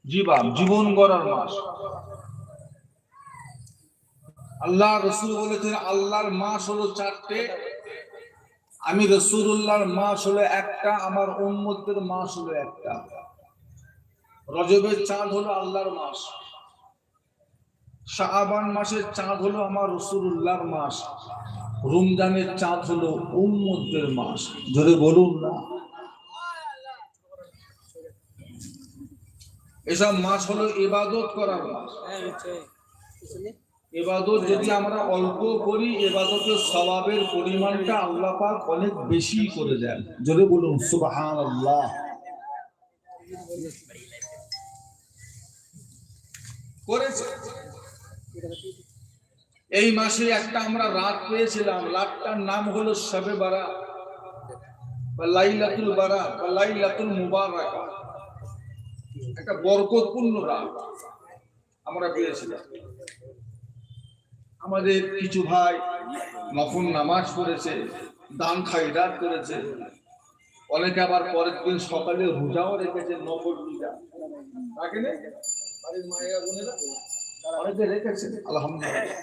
জীবন গড়ার মাস। আল্লাহ রসুল বলেছেন আল্লাহর মাস হলো চারটে, আমি রাসূলুল্লাহর মাস হলো একটা, আমার উম্মতের মাস হলো একটা। রজবের চাঁদ হলো আল্লাহর মাস, শাবান মাসের চাঁদ হলো আমার রাসূলুল্লাহর মাস, রমজানের চাঁদ হলো উম্মতের মাস। জোরে বলুন না। এসব মাস হলো ইবাদত করার মাস। ইবাদত যদি আমরা অল্প করি, ইবাদতের সওয়াবের পরিমাণটা আল্লাহ পাক অনেক বেশি করে দেন। জোরে বলুন সুবহানাল্লাহ। করেছে এই মাসে একটা আমরা রাত পেয়েছিলাম, রাতটার নাম হলো শবে বারাত বা লাইলাতুল বারাত বা লাইলাতুল মুবারাকা। একটা বরকতপূর্ণ রাত আমরা পেয়েছিলাম। আমাদের কিছু ভাই নফল নামাজ পড়েছে, দান খায়রাত করেছে, অনেকে আবার পরের দিন সকালে রোজাও রেখেছে, নফল রোজা রাখেন বাড়ির মায়েরা বোনেরা অনেকে রেখেছে, আলহামদুলিল্লাহ।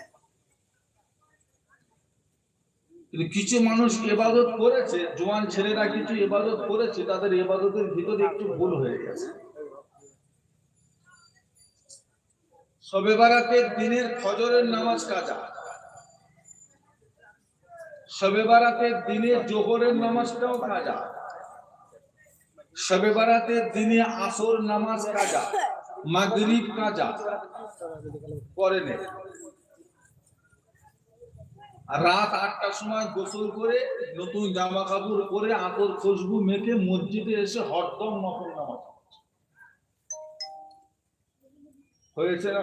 কিন্তু কিছু মানুষ ইবাদত করেছে, জওয়ান ছেলেরা কিছু ইবাদত করেছে, তাদের ইবাদতের ভিতরে একটু ভুল হয়ে গেছে। শবে বারাতের দিনের ফজরের নামাজ কাজা, শবে বারাতের দিনে জোহরের নামাজটাও কাজা, শবে বারাতের দিনে আসর নামাজ কাজা, মাগরিব কাজা করে নেই। রাত 8টার সময় গোসল করে নতুন জামা কাপড় পরে আতর খুশবু মেখে মসজিদে এসে হরদম নফল নামাজ হয়েছে না?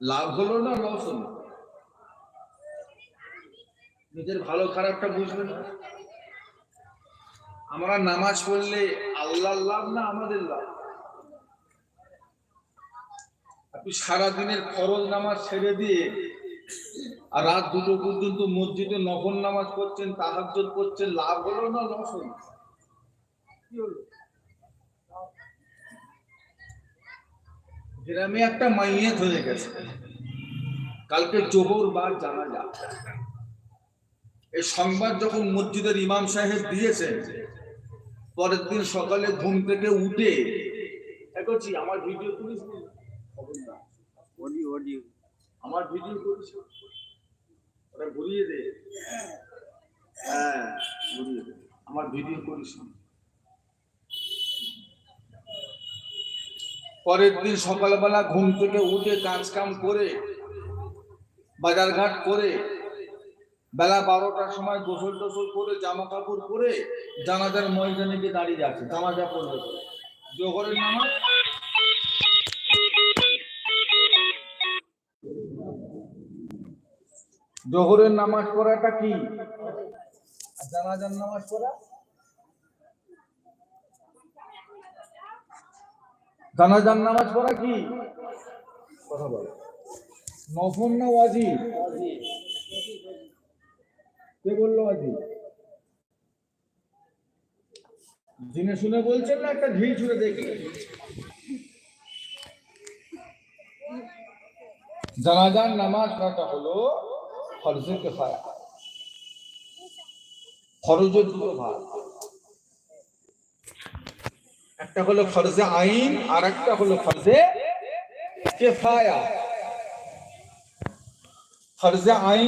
লাভ হলো না লস হলো? নিজের ভালো খারাপটা বুঝবেন না। আমরা নামাজ পড়লে আল্লাহর লাভ না আমাদের লাভ? আপনি সারাদিনের ফরজ নামাজ ছেড়ে দিয়ে আর রাত 2টো পর্যন্ত মসজিদে নফল নামাজ পড়ছেন, তাহাজ্জুদ পড়ছেন, লাভ হলো না লস হলো? কি হলো? গ্রামে একটা মাইয়াত হয়ে গেছে, কালকে জোহর বা জানাজা। এই সংবাদ যখন মসজিদের ইমাম সাহেব দিয়েছেন, পরের দিন সকালে ঘুম থেকে উঠে দেখছি আমার ভিডিও করিস, আমার ভিডিও করিস, ওরা ঘুরিয়ে দে, হ্যাঁ ঘুরিয়ে দে, আমার ভিডিও করিস। পরের দিন সকালবেলা ঘুম থেকে উঠে কাজ কাম করে বাজারঘাট করে বেলা 12টার সময় গোসল টোসল করে জামা কাপড় পরে জানাজার ময়দানে গিয়ে দাঁড়িয়ে যাচ্ছে, জানাজা পড়বে। জোহরের নামাজ জোহরের নামাজ পড়াটা কি আর জানাজার নামাজ পড়া? জানাজার নামাজ পড়া কি কথা বল? নফল না ওয়াজিব? কে বললো ওয়াজিব? জেনে শুনে বলছেন না একটা ঢিল ছুঁড়ে দেখে? জানাজার নামাজ পড়াটা হলো ফরজে কিফায়া, ফরজের দুটো ভাগ, একটা হলো ফরজে আইন আর একটা হলো ফরজে কিফায়া। ফরজে আইন